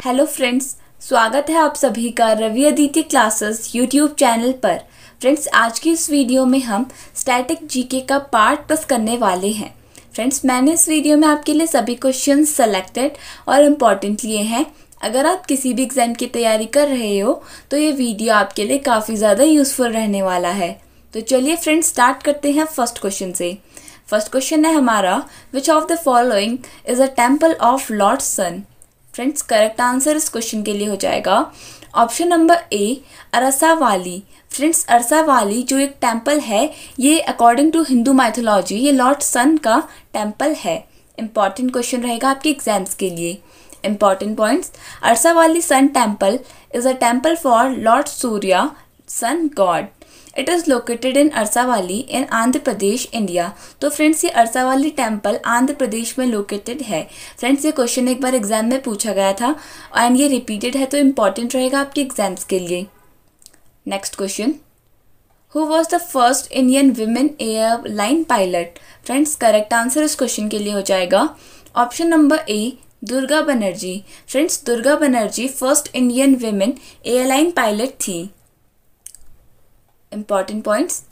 Hello friends, स्वागत है आप सभी का Ravi Aditi classes YouTube channel पर। फ्रेंड्स, आज की इस वीडियो में हम स्टैटिक जीके का पार्ट 10 करने वाले हैं। फ्रेंड्स, मैंने इस वीडियो में आपके लिए सभी क्वेश्चंस सेलेक्टेड और इम्पॉर्टेंट लिए हैं। अगर आप किसी भी एग्जाम की तैयारी कर रहे हो तो ये वीडियो आपके लिए काफ़ी ज़्यादा यूज़फुल रहने वाला है। तो चलिए फ्रेंड्स, स्टार्ट करते हैं फर्स्ट क्वेश्चन से। फर्स्ट क्वेश्चन है हमारा, which of the following is a temple of lord sun. Friends, correct answer इस क्वेश्चन के लिए हो जाएगा option number A, Arasavalli. Friends, Arasavalli जो एक टेम्पल है, ये अकॉर्डिंग टू हिंदू माइथोलॉजी ये लॉर्ड सन का टेम्पल है। इंपॉर्टेंट क्वेश्चन रहेगा आपके एग्जाम्स के लिए। Important points, Arasavalli sun temple is a temple for lord Surya sun god. It is located in Arasavalli in Andhra Pradesh, India. तो फ्रेंड्स, ये अरसावाली टेम्पल आंध्र प्रदेश में लोकेटेड है। फ्रेंड्स, ये क्वेश्चन एक बार एग्जाम में पूछा गया था एंड ये रिपीटेड है, तो इम्पॉर्टेंट रहेगा आपके एग्जाम्स के लिए। Next question, who was the first Indian women airline pilot. Friends, correct answer इस क्वेश्चन के लिए हो जाएगा ऑप्शन नंबर ए, Durga Banerjee. Friends, Durga Banerjee first Indian women airline pilot थी। Important points,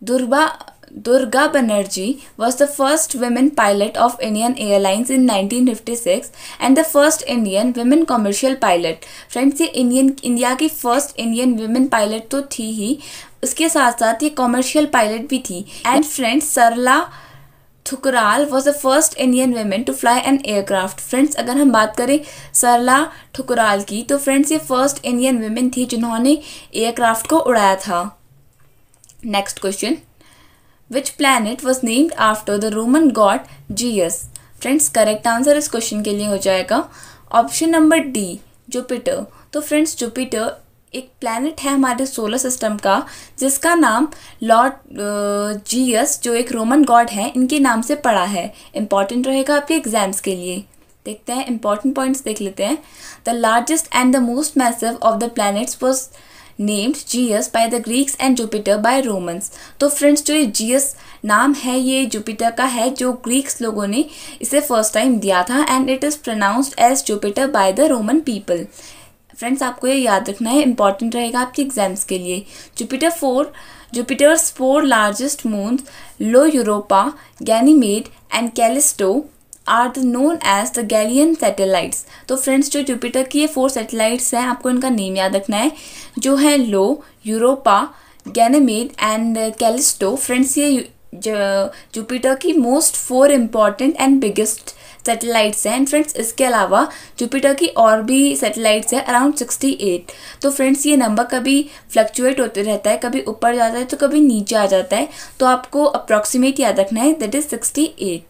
Durga Banerjee was the first women pilot of Indian Airlines in 1956 and the first Indian women commercial pilot. Friends, ये India की first Indian women pilot तो थी ही, उसके साथ साथ ये commercial pilot भी थी। And friends, Sarla Thukral was the first Indian women to fly an aircraft. Friends, अगर हम बात करें सरला ठुकराल की, तो फ्रेंड्स ये फर्स्ट इंडियन वेमेन थी जिन्होंने एयरक्राफ्ट को उड़ाया था। Next question, which planet was named after the Roman God Zeus. Friends, correct answer इस क्वेश्चन के लिए हो जाएगा ऑप्शन नंबर डी, जुपिटर। तो फ्रेंड्स, जुपिटर एक प्लैनेट है हमारे सोलर सिस्टम का जिसका नाम लॉर्ड जीयस, जो एक रोमन गॉड है, इनके नाम से पड़ा है। इंपॉर्टेंट रहेगा आपके एग्जाम्स के लिए। देखते हैं, इंपॉर्टेंट पॉइंट्स देख लेते हैं। The largest and the most massive of the planets was named Zeus by the Greeks and Jupiter by Romans. तो फ्रेंड्स, जो ये जीयस नाम है ये जुपिटर का है, जो ग्रीक्स लोगों ने इसे फर्स्ट टाइम दिया था and it is pronounced as Jupiter by the Roman people. Friends, आपको ये याद रखना है, इंपॉर्टेंट रहेगा आपके एग्जाम्स के लिए। Jupiter's 4 largest moons, Io Europa, Ganymede and Callisto are the known as the Galilean satellites. तो फ्रेंड्स, जो जुपिटर की ये 4 सैटेलाइट्स हैं, आपको इनका नेम याद रखना है, जो है Io, Europa, Ganymede and Callisto. Friends, ये जुपिटर की most 4 important and biggest satellites हैं। एंड फ्रेंड्स, इसके अलावा जुपिटर की और भी सैटेलाइट्स हैं अराउंड 68। तो फ्रेंड्स, ये नंबर कभी फ्लक्चुएट होते रहता है, कभी ऊपर जाता है तो कभी नीचे आ जाता है, तो आपको अप्रॉक्सीमेट याद रखना है, that is 68,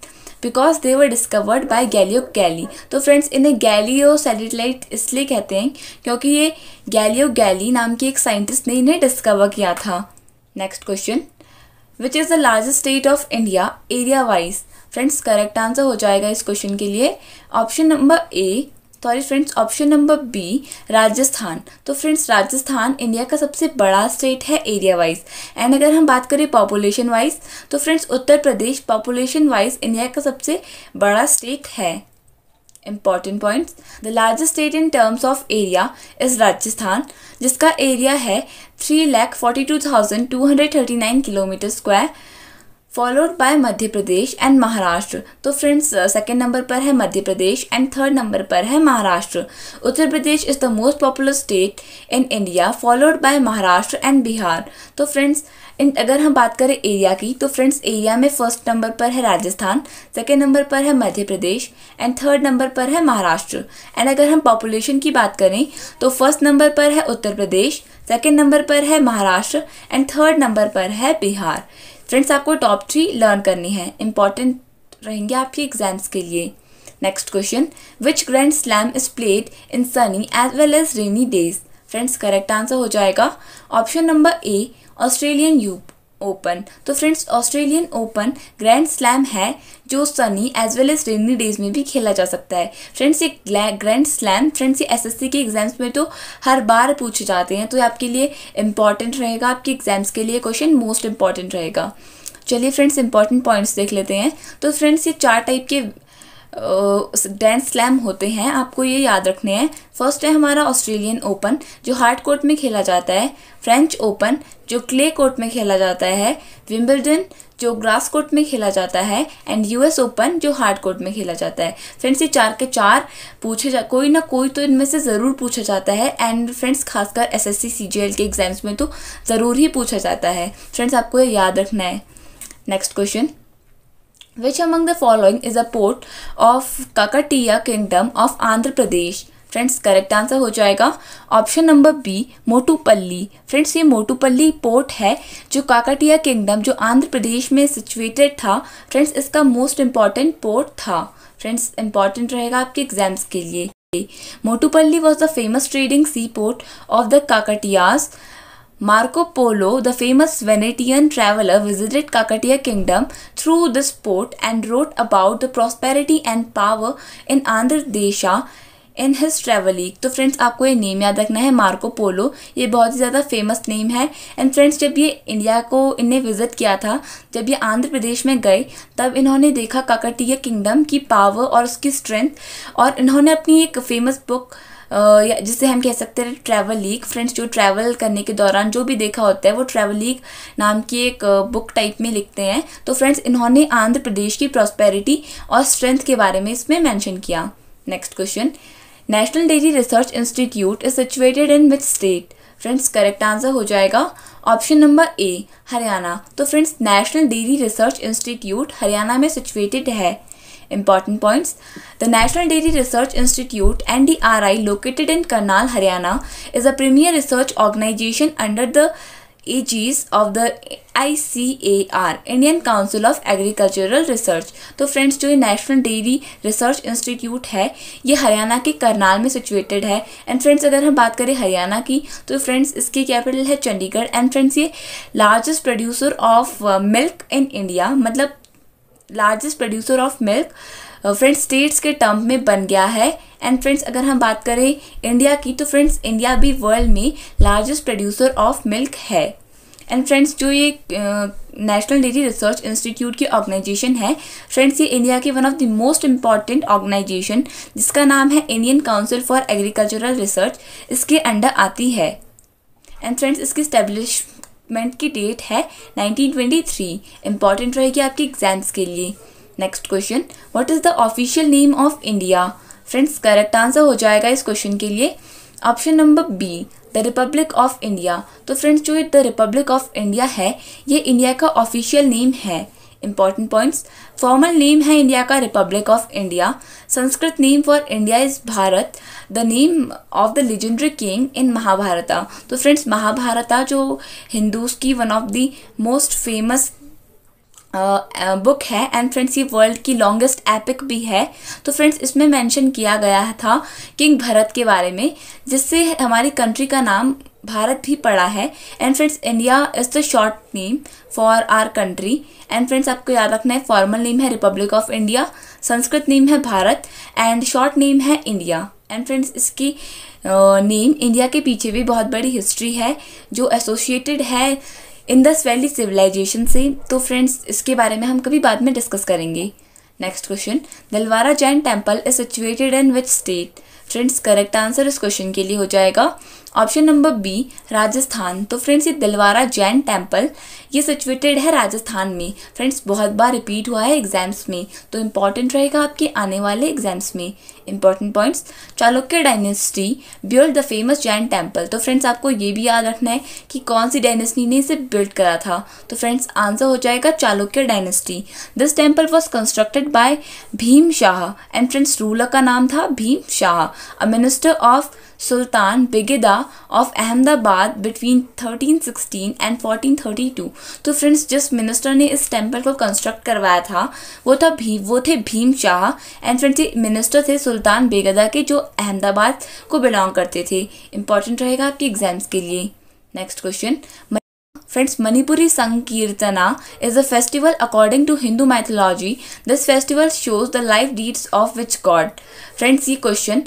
because they were discovered by Galileo Galilei. तो फ्रेंड्स, इन्हें गैलियो सैटेलाइट इसलिए कहते हैं क्योंकि ये गैलियो गैली नाम के एक साइंटिस्ट ने इन्हें डिस्कवर किया था। Next question, which is the largest state of India area wise. Friends, correct answer हो जाएगा इस क्वेश्चन के लिए ऑप्शन नंबर बी, राजस्थान। तो फ्रेंड्स, राजस्थान इंडिया का सबसे बड़ा स्टेट है एरिया वाइज। एंड अगर हम बात करें पॉपुलेशन वाइज, तो friends, Uttar Pradesh population wise India का सबसे बड़ा स्टेट है। Important points, the largest state in terms of area is Rajasthan, जिसका एरिया है 3,42,239 kilometre square, followed by Madhya Pradesh and Maharashtra. तो फ्रेंड्स, सेकेंड नंबर पर है Madhya Pradesh and third number पर है Maharashtra. Uttar Pradesh is the most popular state in India, followed by Maharashtra and Bihar. तो friends, अगर हम बात करें एरिया की, तो फ्रेंड्स, एरिया में फर्स्ट नंबर पर है राजस्थान, सेकेंड नंबर पर है Madhya Pradesh and third number पर है महाराष्ट्र। एंड अगर हम पॉपुलेशन की बात करें, तो फर्स्ट नंबर पर है उत्तर प्रदेश, सेकेंड नंबर पर है महाराष्ट्र एंड थर्ड नंबर पर है बिहार। फ्रेंड्स, आपको टॉप 3 लर्न करनी है, इंपॉर्टेंट रहेंगे आपके एग्जाम्स के लिए। Next question, which grand slam is played in sunny as well as rainy days. Friends, correct answer हो जाएगा option number A, Australian Open. तो friends, Australian Open grand slam है जो sunny as well as rainy days में भी खेला जा सकता है। फ्रेंड्स, ये ग्रैंड स्लैम फ्रेंड्स ये एसएससी के एग्जाम्स में तो हर बार पूछे जाते हैं, तो ये आपके लिए इंपॉर्टेंट रहेगा, आपके एग्जाम्स के लिए क्वेश्चन मोस्ट इंपॉर्टेंट रहेगा। चलिए फ्रेंड्स, इंपॉर्टेंट पॉइंट्स देख लेते हैं। तो फ्रेंड्स, ये 4 टाइप के ग्रैंड स्लैम होते हैं, आपको ये याद रखने हैं। फर्स्ट है हमारा ऑस्ट्रेलियन ओपन जो हार्ड कोर्ट में खेला जाता है, फ्रेंच ओपन जो क्ले कोर्ट में खेला जाता है, विंबलडन जो ग्रास कोर्ट में खेला जाता है, एंड यूएस ओपन जो हार्ड कोर्ट में खेला जाता है। फ्रेंड्स ये 4 के 4 कोई ना कोई तो इनमें से ज़रूर पूछा जाता है, एंड फ्रेंड्स खासकर एसएससी सीजीएल के एग्जाम्स में तो ज़रूर ही पूछा जाता है। फ्रेंड्स आपको ये याद रखना है। Next question, Which among the following is a port of Kakatiya Kingdom of Andhra Pradesh? Friends correct answer हो जाएगा option number B, Motupalli. Friends ये मोटूपल्ली पोर्ट है जो काकटिया किंगडम जो आंध्र प्रदेश में सिचुएटेड था। फ्रेंड्स इसका मोस्ट इम्पॉर्टेंट पोर्ट था। फ्रेंड्स इंपॉर्टेंट रहेगा आपके एग्जाम्स के लिए। Motupalli was the famous trading sea port of the Kakatiyas. Marco Polo, the famous Venetian traveler, visited Kakatiya Kingdom through this port and wrote about the prosperity and power in Andhra Desha in his traveling। तो friends आपको ये name याद रखना है, Marco Polo. ये बहुत ही ज़्यादा famous name है। एंड फ्रेंड्स जब ये इंडिया को इन्हें विजिट किया था, जब ये आंध्र प्रदेश में गए, तब इन्होंने देखा काकटिया किंगडम की पावर और उसकी स्ट्रेंथ, और इन्होंने अपनी एक फेमस बुक जिसे हम कह सकते हैं ट्रैवल लीग। फ्रेंड्स जो ट्रैवल करने के दौरान जो भी देखा होता है वो ट्रैवल लीग नाम की एक बुक टाइप में लिखते हैं। तो फ्रेंड्स इन्होंने आंध्र प्रदेश की प्रॉस्पेरिटी और स्ट्रेंथ के बारे में इसमें मेंशन किया। Next question, national dairy research institute is situated in which state? Friends correct answer हो जाएगा ऑप्शन नंबर ए, हरियाणा। तो friends national dairy research institute Haryana में सिचुएटेड है। Important points, the National Dairy Research Institute NDRI located in Karnal, Haryana is a premier research organization under the aegis of the ICAR Indian Council of Agricultural Research। तो friends जो ये national dairy research institute है ये हरियाणा के करनाल में situated है। And friends अगर हम बात करें हरियाणा की तो फ्रेंड्स इसकी कैपिटल है चंडीगढ़। एंड फ्रेंड्स ये largest producer of milk in India, मतलब largest producer of milk friends states के टर्म में बन गया है। एंड फ्रेंड्स अगर हम बात करें इंडिया की तो फ्रेंड्स इंडिया भी वर्ल्ड में लार्जेस्ट प्रोड्यूसर ऑफ मिल्क है। एंड फ्रेंड्स जो ये नेशनल डेयरी रिसर्च इंस्टीट्यूट की ऑर्गेनाइजेशन है, फ्रेंड्स ये इंडिया की one of the most important organisation जिसका नाम है Indian council for agricultural research, इसके अंडर आती है। एंड फ्रेंड्स इसकी स्टैब्लिशमेंट की डेट है 1923। इंपॉर्टेंट रहेगी आपके एग्जाम्स के लिए। Next question, what is the official name of India? Friends correct answer हो जाएगा इस क्वेश्चन के लिए option number B, the Republic of India. तो फ्रेंड्स जो द रिपब्लिक ऑफ इंडिया है ये इंडिया का ऑफिशियल नेम है। इंपॉर्टेंट पॉइंट्स, फॉर्मल नेम है इंडिया का Republic of India. Sanskrit name for India is Bharat, the name of the legendary king in Mahabharata. तो friends Mahabharata जो हिंदूज की one of the most famous book है। एंड फ्रेंड्स ये world की longest epic भी है। तो फ्रेंड्स इसमें मेंशन किया गया था किंग भरत के बारे में, जिससे हमारी कंट्री का नाम भारत भी पड़ा है। And friends India is the short name for our country. And friends आपको याद रखना है फॉर्मल नेम है republic of India, Sanskrit name है भारत, एंड शॉर्ट नेम है इंडिया। एंड फ्रेंड्स इसकी नेम इंडिया के पीछे भी बहुत बड़ी हिस्ट्री है जो एसोसिएटेड है इंडस वैली सिविलाइजेशन से। तो फ्रेंड्स इसके बारे में हम कभी बाद में डिस्कस करेंगे। Next question, Dilwara Jain temple is situated in which state? Friends correct answer इस क्वेश्चन के लिए हो जाएगा ऑप्शन नंबर बी, राजस्थान। तो फ्रेंड्स ये दिलवारा जैन टेम्पल ये सिचुएटेड है राजस्थान में। फ्रेंड्स बहुत बार रिपीट हुआ है एग्जाम्स में, तो इम्पॉर्टेंट रहेगा आपके आने वाले एग्जाम्स में। Important points, Chalukya dynasty build the famous Jain temple. तो फ्रेंड्स आपको ये भी याद रखना है कि कौन सी डायनेस्टी ने इसे बिल्ड करा था। तो फ्रेंड्स आंसर हो जाएगा Chalukya dynasty. This temple was constructed by Bhim Shah. And friends ruler का नाम था Bhim Shah, a minister of सुल्तान Begada of Ahmedabad between 1316 and 1432। तो फ्रेंड्स जिस मिनिस्टर ने इस टेम्पल को कंस्ट्रक्ट करवाया था वो थे भीम शाह। एंड फ्रेंड्स ये मिनिस्टर थे सुल्तान बेगदा के जो अहमदाबाद को बिलोंग करते थे। इंपॉर्टेंट रहेगा आपके एग्जाम्स के लिए। Next question, friends Manipuri Sankirtana is a festival according to Hindu mythology. This festival shows the life deeds of which god? Friends ये क्वेश्चन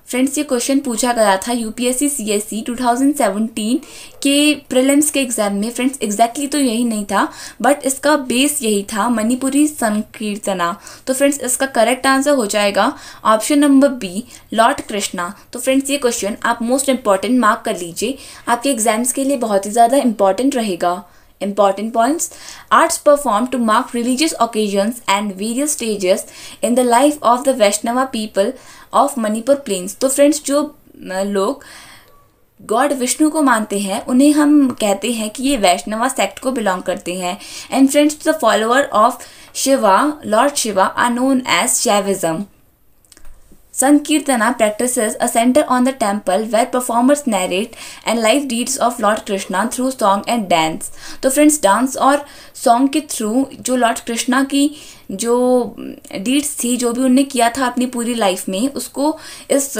फ्रेंड्स ये क्वेश्चन पूछा गया था यूपीएससी सीएससी 2017 के प्रीलिम्स के एग्जाम में। फ्रेंड्स एग्जैक्टली तो यही नहीं था, बट इसका बेस यही था, मणिपुरी संकीर्तना। तो फ्रेंड्स इसका करेक्ट आंसर हो जाएगा option number B, lord Krishna. तो फ्रेंड्स ये क्वेश्चन आप मोस्ट इंपॉर्टेंट मार्क कर लीजिए, आपके एग्जाम्स के लिए बहुत ही ज़्यादा इंपॉर्टेंट रहेगा। Important points: arts performed to mark religious occasions and various stages in the life of the Vaishnava people of Manipur Plains। तो फ्रेंड्स जो लोग गॉड विष्णु को मानते हैं उन्हें हम कहते हैं कि ये वैष्णवा सेक्ट को बिलोंग करते हैं। And friends the follower of Shiva, lord Shiva, are known as Shaivism. Sankirtana practices a center on the temple where performers narrate and life deeds of Lord Krishna through song and dance। तो friends dance और song के through जो Lord Krishna की जो deeds थी, जो भी उन्होंने किया था अपनी पूरी लाइफ में, उसको इस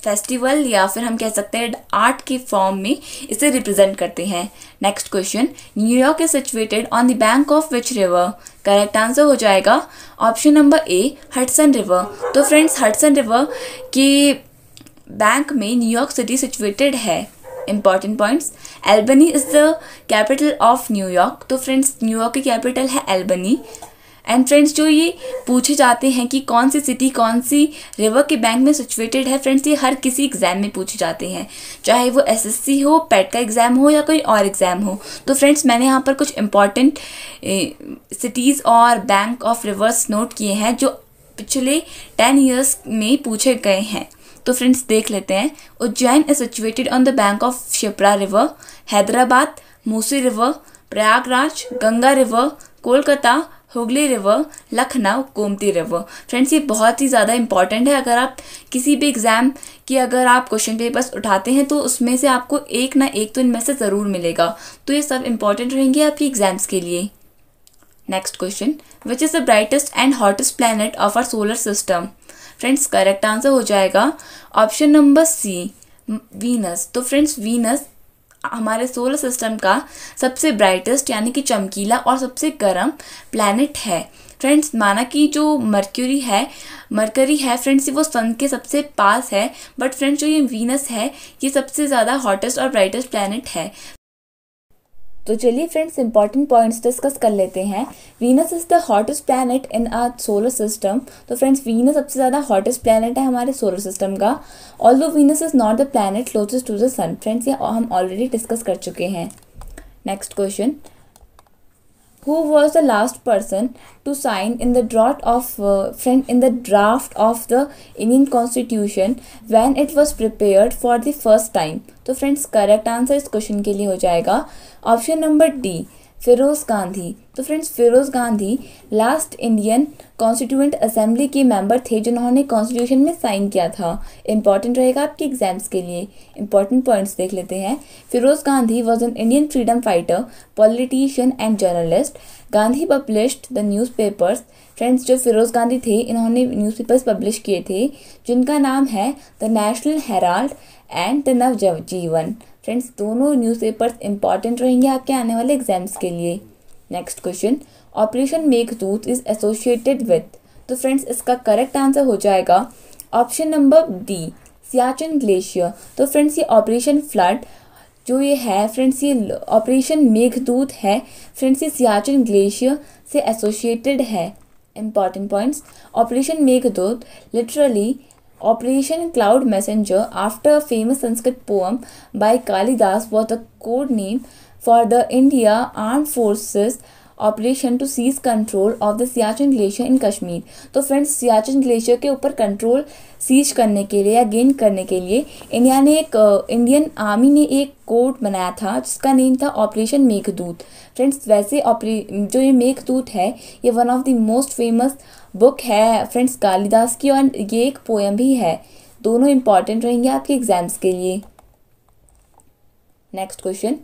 फेस्टिवल या फिर हम कह सकते हैं आर्ट के फॉर्म में इसे रिप्रेजेंट करते हैं। Next question, New York is situated on the bank of which river? Correct answer हो जाएगा ऑप्शन नंबर ए, हडसन रिवर। तो फ्रेंड्स हडसन रिवर के बैंक में न्यूयॉर्क सिटी सिचुएटेड है। Important points, Albany is the capital of New York. तो friends New York की capital है Albany. And friends जो ये पूछे जाते हैं कि कौन सी सिटी कौन सी रिवर के बैंक में सिचुएटेड है, फ्रेंड्स ये हर किसी एग्जाम में पूछे जाते हैं, चाहे वो एसएससी हो, पेट का एग्ज़ाम हो या कोई और एग्ज़ाम हो। तो फ्रेंड्स मैंने यहाँ पर कुछ इंपॉर्टेंट सिटीज़ और बैंक ऑफ रिवर्स नोट किए हैं जो पिछले 10 ईयर्स में पूछे गए हैं। तो फ्रेंड्स देख लेते हैं। Ujjain is situated on the bank of Shipra river. Hyderabad, Musi river. Prayagraj, Ganga river. Kolkata, Hooghly river. Lucknow, Gomti river. Friends ये बहुत ही ज़्यादा इंपॉर्टेंट है। अगर आप किसी भी एग्ज़ाम की अगर आप क्वेश्चन पेपर्स उठाते हैं तो उसमें से आपको एक ना एक तो इनमें से ज़रूर मिलेगा। तो ये सब इंपॉर्टेंट रहेंगे आपके एग्जाम्स के लिए। Next question, which is the brightest and hottest planet of our solar system? Friends correct answer हो जाएगा ऑप्शन नंबर सी, वीनस। तो फ्रेंड्स वीनस हमारे सोलर सिस्टम का सबसे ब्राइटेस्ट यानी कि चमकीला और सबसे गर्म प्लैनेट है। फ्रेंड्स माना कि जो मरकरी है फ्रेंड्स वो सन के सबसे पास है, बट फ्रेंड्स जो ये वीनस है ये सबसे ज़्यादा हॉटेस्ट और ब्राइटेस्ट प्लैनेट है। तो चलिए फ्रेंड्स इंपॉर्टेंट पॉइंट्स डिस्कस कर लेते हैं। Venus is the hottest planet in our solar system. तो फ्रेंड्स वीनस सबसे ज़्यादा हॉटेस्ट प्लैनेट है हमारे सोलर सिस्टम का। Although Venus is not the planet closest to the sun. Friends ये हम ऑलरेडी डिस्कस कर चुके हैं। Next question, who was the last person to sign in the draft of the Indian Constitution when it was prepared for the first time? तो friends correct answer इस question के लिए हो जाएगा option number D, Feroze Gandhi. तो friends Feroze Gandhi last Indian constituent assembly के मेंबर थे जिन्होंने कॉन्स्टिट्यूशन में साइन किया था। इंपॉर्टेंट रहेगा आपके एग्जाम्स के लिए। इंपॉर्टेंट पॉइंट्स देख लेते हैं। Feroze Gandhi was an Indian freedom fighter, politician and journalist. Gandhi published the newspapers. Friends जो फिरोज गांधी थे इन्होंने न्यूज़पेपर्स पब्लिश किए थे जिनका नाम है the National Herald and the Navjivan. Friends दोनों न्यूज़पेपर्स इंपॉर्टेंट रहेंगे आपके आने वाले एग्जाम्स के लिए। Next question, operation Meghdoot is associated with. तो फ्रेंड्स इसका करेक्ट आंसर हो जाएगा option number D, Siachen glacier. तो फ्रेंड्स ये ऑपरेशन फ्लड जो ये है फ्रेंड्स ये ऑपरेशन मेघदूत है फ्रेंड्स ये सियाचिन ग्लेशियर से एसोसिएटेड है। Important points, operation Meghdoot literally Operation Cloud Messenger after a famous Sanskrit poem by Kalidas was the code name for the India Armed Forces operation to seize control of the Siachen Glacier in Kashmir। तो friends Siachen glacier के ऊपर control seize करने के लिए या gain करने के लिए इंडियन आर्मी ने एक कोड बनाया था जिसका नेम था ऑपरेशन मेघदूत। फ्रेंड्स वैसे जो ये मेघदूत है ये one of the most famous book है फ्रेंड्स कालिदास की और ये एक पोएम भी है। दोनों इंपॉर्टेंट रहेंगे आपके एग्जाम्स के लिए। Next question,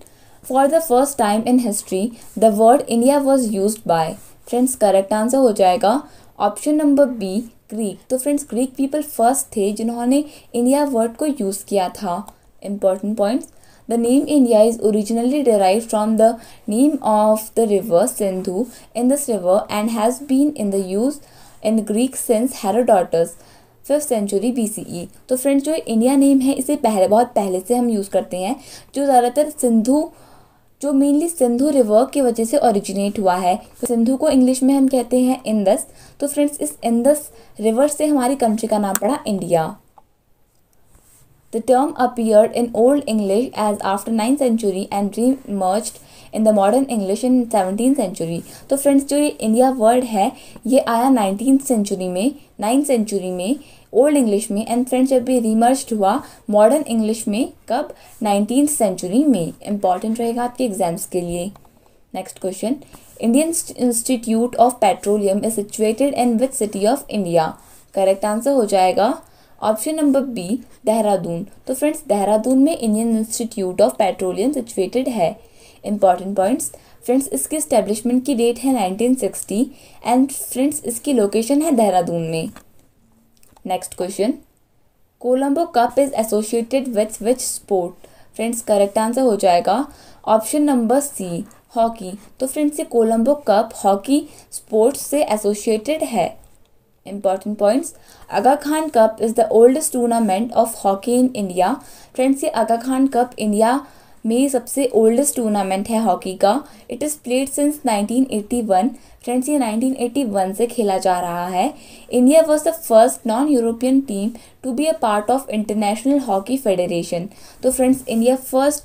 for the first time in history the word India was used by. Friends correct answer हो जाएगा ऑप्शन नंबर बी, ग्रीक। तो फ्रेंड्स ग्रीक पीपल फर्स्ट थे जिन्होंने इंडिया वर्ड को यूज़ किया था। Important points, The name India is originally derived from the name of the river Sindhu in this river and has been in the use in Greek since Herodotus। 5th century BCE। तो friends जो India name है इसे बहुत पहले से हम use करते हैं, जो ज़्यादातर जो मेनली सिंधु रिवर की वजह से ओरिजिनेट हुआ है। तो सिंधु को इंग्लिश में हम कहते हैं इंदस। तो फ्रेंड्स इस इंदस रिवर से हमारी कंट्री का नाम पड़ा India. The term appeared in Old English as after 9th century and re-emerged in the modern English in 17th century। तो फ्रेंड्स जो ये इंडिया वर्ड है ये आया 9th सेंचुरी में ओल्ड इंग्लिश में, एंड फ्रेंड्स जब ये रीमर्ज हुआ मॉडर्न इंग्लिश में कब, 19th सेंचुरी में। इंपॉर्टेंट रहेगा आपके एग्जाम्स के लिए। Next question, Indian institute of petroleum is situated in which city of India. Correct answer हो जाएगा ऑप्शन नंबर बी, देहरादून। तो फ्रेंड्स देहरादून में Indian institute of petroleum situated है। इंपॉर्टेंट पॉइंट्स, फ्रेंड्स इसकी एस्टेब्लिशमेंट की डेट है 1960 एंड फ्रेंड्स इसकी location है देहरादून में। Next question, Colombo cup is associated with which sport. Friends correct answer हो जाएगा ऑप्शन नंबर सी, हॉकी। तो फ्रेंड्स ये कोलंबो कप हॉकी स्पोर्ट्स से एसोसिएटेड है। Important points, Aga Khan cup is the oldest tournament of hockey in India. Friends ये आगा Khan Cup India में सबसे oldest tournament है हॉकी का। It is played since 1981। Friends ये 1981 से खेला जा रहा है। India was the first non European team to be a part of international hockey federation. तो friends India first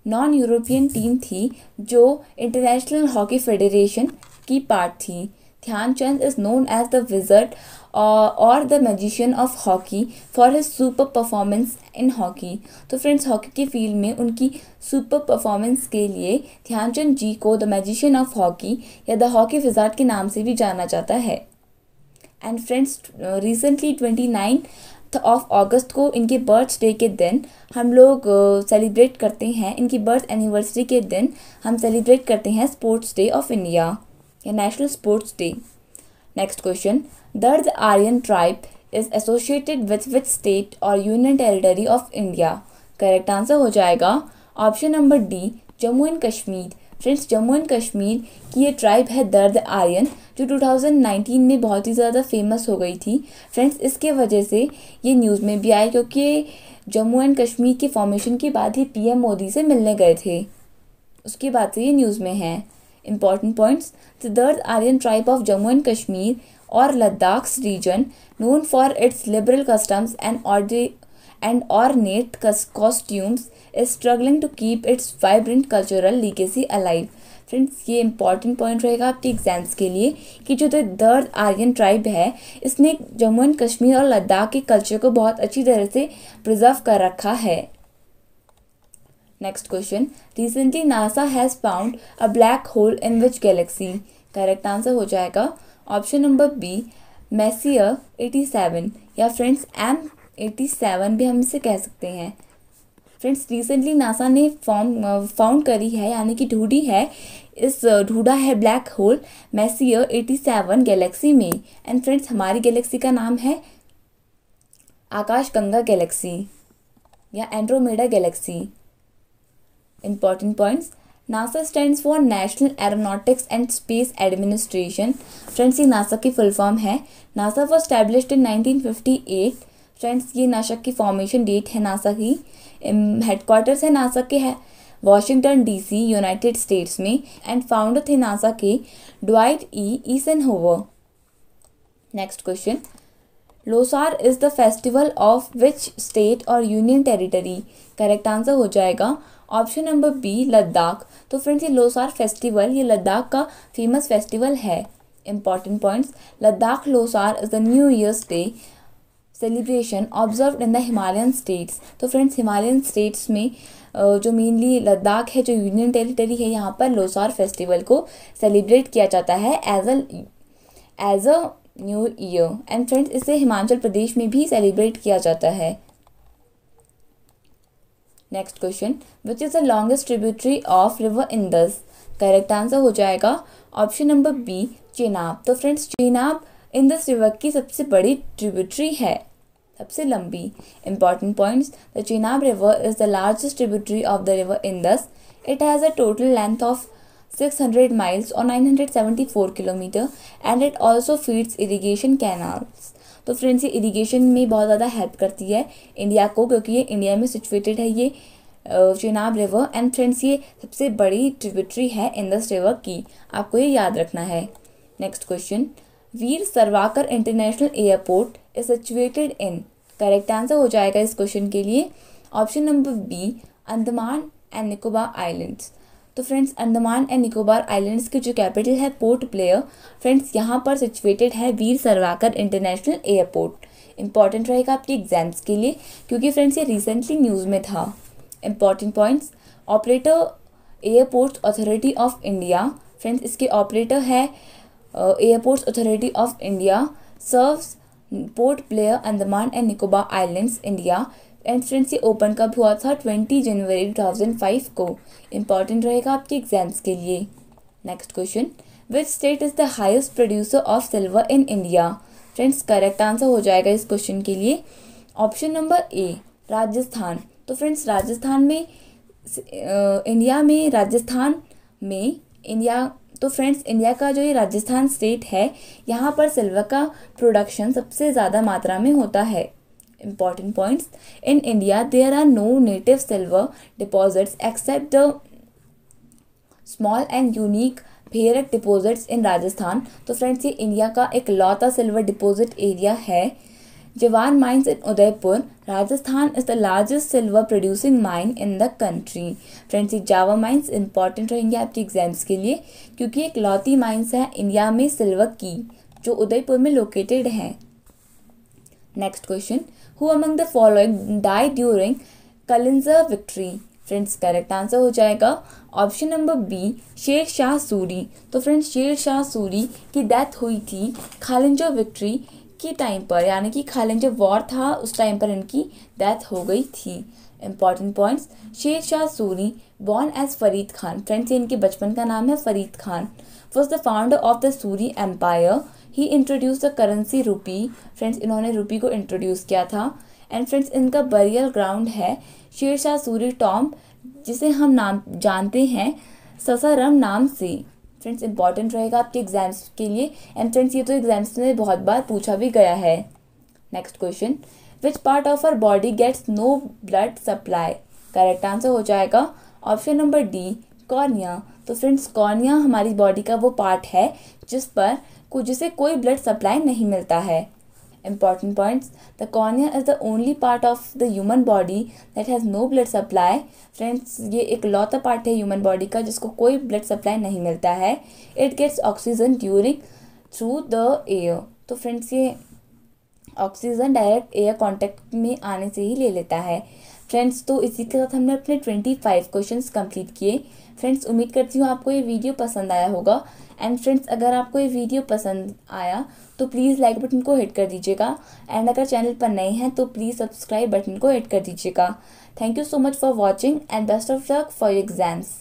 non European team थी जो इंटरनेशनल हॉकी फेडरेशन की पार्ट थी। Dhyan Chand is known as the wizard और the magician of hockey for his super performance in hockey. तो friends hockey की field में उनकी सुपर परफॉर्मेंस के लिए ध्यानचंद जी को द मैजिशियन ऑफ हॉकी या द हॉकी विजार्ड के नाम से भी जाना जाता है। एंड फ्रेंड्स रिसेंटली 29 ऑफ अगस्त को इनके बर्थडे के दिन हम लोग सेलिब्रेट करते हैं, इनकी बर्थ एनिवर्सरी के दिन हम सेलिब्रेट करते हैं स्पोर्ट्स डे ऑफ इंडिया या national sports day. Next question, Dard Aryan tribe is associated with which state और union territory of India. Correct answer हो जाएगा option number D, Jammu and Kashmir. Friends Jammu and Kashmir की ये ट्राइब है दर्द आर्यन, जो 2019 में बहुत ही ज़्यादा फेमस हो गई थी। फ्रेंड्स इसके वजह से ये न्यूज़ में भी आए क्योंकि जम्मू एंड कश्मीर के फॉर्मेशन के बाद ही पीएम मोदी से मिलने गए थे, उसके बाद से ये न्यूज़ में है। Important points, the Dard Aryan tribe of Jammu and Kashmir or Ladakh's region, known for its liberal customs and ornate costumes, is struggling to keep its vibrant cultural legacy alive। Friends ये important point रहेगा आपके exams के लिए कि जो दर्द Aryan tribe है इसने जम्मू एंड कश्मीर और लद्दाख के कल्चर को बहुत अच्छी तरह से प्रिजर्व कर रखा है। Next question, recently NASA has found a black hole in which galaxy? Correct answer हो जाएगा ऑप्शन नंबर बी, मैसियर 87 या फ्रेंड्स M87 भी हम इसे कह सकते हैं। फ्रेंड्स रिसेंटली नासा ने फाउंड करी है यानी कि ढूंढा है ब्लैक होल मैसियर 87 गैलेक्सी में। एंड फ्रेंड्स हमारी गैलेक्सी का नाम है आकाशगंगा गैलेक्सी या Andromeda Galaxy. Important points, NASA stands for National Aeronautics and Space Administration। Friends ये नासा की फुल फॉर्म है। NASA was established in 1958। Friends ये नासा की फॉर्मेशन डेट है नासा की। हेडक्वार्टर्स है नासा के वॉशिंगटन DC यूनाइटेड स्टेट्स में। एंड फाउंडर थे नासा के Dwight Eisenhower. Next question, Losar is the festival of which state और यूनियन टेरिटरी। करेक्ट आंसर हो जाएगा ऑप्शन नंबर बी, लद्दाख। तो फ्रेंड्स ये लोसार फेस्टिवल ये लद्दाख का फेमस फेस्टिवल है। Important points, Ladakh Losar is the new years day celebration observed in the Himalayan states. तो friends Himalayan states में जो मेनली लद्दाख है जो यूनियन टेरिटरी है यहाँ पर लोसार फेस्टिवल को सेलिब्रेट किया जाता है as a new year. And friends इसे हिमाचल प्रदेश में भी सेलिब्रेट किया जाता है। Next question, which is the longest tributary of river Indus. Correct answer हो जाएगा ऑप्शन नंबर बी, चेनाब। तो फ्रेंड्स चेनाब इंदस रिवर की सबसे बड़ी ट्रिब्यूटरी है, सबसे लंबी। Important points, the Chenab river is the largest tributary of the river Indus. It has a total length of 600 miles or 974 kilometre and it also feeds irrigation canals. तो friends ये irrigation में बहुत ज़्यादा हेल्प करती है इंडिया को, क्योंकि ये इंडिया में सिचुएटेड है ये चेनाब रिवर। एंड फ्रेंड्स ये सबसे बड़ी ट्रिब्यूटरी है इंडस रिवर की, आपको ये याद रखना है। Next question, Veer Savarkar international airport is situated in, correct answer हो जाएगा इस क्वेश्चन के लिए option number B, Andaman and Nicobar islands. तो friends Andaman and Nicobar islands की जो कैपिटल है पोर्ट ब्लेयर, फ्रेंड्स यहाँ पर सिचुएटेड है वीर सावरकर इंटरनेशनल एयरपोर्ट। इंपॉर्टेंट रहेगा आपके एग्जाम्स के लिए, क्योंकि फ्रेंड्स ये रिसेंटली न्यूज़ में था। Important points, operator airports authority of India, friends इसके ऑपरेटर है airports authority of India, serves port Blair Andaman and Nicobar islands India. And friends ये ओपन कब हुआ था, 20 जनवरी 2005 को। इंपॉर्टेंट रहेगा आपके एग्जाम्स के लिए। Next question, which state is the highest producer of silver in India. Friends correct answer हो जाएगा इस क्वेश्चन के लिए ऑप्शन नंबर ए, राजस्थान। तो फ्रेंड्स राजस्थान में तो फ्रेंड्स इंडिया का जो ये राजस्थान स्टेट है, यहाँ पर सिल्वर का प्रोडक्शन सबसे ज़्यादा मात्रा में होता है। Important points, in India there are no native silver deposits except the small and unique Bharat deposits in Rajasthan। तो फ्रेंड्स ये इंडिया का एक लौता सिल्वर डिपॉजिट एरिया है। जवान mines in Udaipur, Rajasthan is the largest silver producing mine in the country. Friends ये जावा mines important रहेंगे आपके exams के लिए, क्योंकि एक लौती माइंस है इंडिया में सिल्वर की, जो उदयपुर में लोकेटेड है। Next question, who among the following died during Kalinjar victory. Friends correct answer हो जाएगा ऑप्शन नंबर बी, शेर शाह सूरी। तो फ्रेंड्स शेर शाह सूरी की डेथ हुई थी खालिंजर विक्ट्री के टाइम पर, यानी कि खालिंजर वॉर था उस टाइम पर इनकी डेथ हो गई थी। Important points, Sher Shah Suri born as Farid Khan, friends ये इनके बचपन का नाम है Farid Khan, was the founder of the Suri empire. He introduce the currency rupee, friends इन्होंने रूपी को इंट्रोड्यूस किया था। एंड फ्रेंड्स इनका बरियल ग्राउंड है शेर शाह सूरी टॉम्ब, जिसे हम नाम जानते हैं ससारम नाम से। फ्रेंड्स इंपॉर्टेंट रहेगा आपके एग्जाम्स के लिए। एंड फ्रेंड्स ये तो एग्जाम्स में बहुत बार पूछा भी गया है। Next question, which part of our body gets no blood supply. Correct answer हो जाएगा ऑप्शन नंबर डी, कॉर्निया। तो फ्रेंड्स कॉर्निया हमारी बॉडी का वो पार्ट है जिसे कोई ब्लड सप्लाई नहीं मिलता है। Important points, the cornea is the only part of the human body that has no blood supply। Friends ये एक लौता पार्ट है ह्यूमन बॉडी का जिसको कोई ब्लड सप्लाई नहीं मिलता है। It gets oxygen during through the air. तो फ्रेंड्स ये ऑक्सीजन डायरेक्ट एयर कांटेक्ट में आने से ही ले लेता है। फ्रेंड्स तो इसी के साथ हमने अपने 25 क्वेश्चंस कंप्लीट किए। फ्रेंड्स उम्मीद करती हूँ आपको ये वीडियो पसंद आया होगा। एंड फ्रेंड्स अगर आपको ये वीडियो पसंद आया तो प्लीज़ लाइक बटन को हिट कर दीजिएगा। एंड अगर चैनल पर नए हैं तो प्लीज़ सब्सक्राइब बटन को हिट कर दीजिएगा। Thank you so much for watching and best of luck for your exams.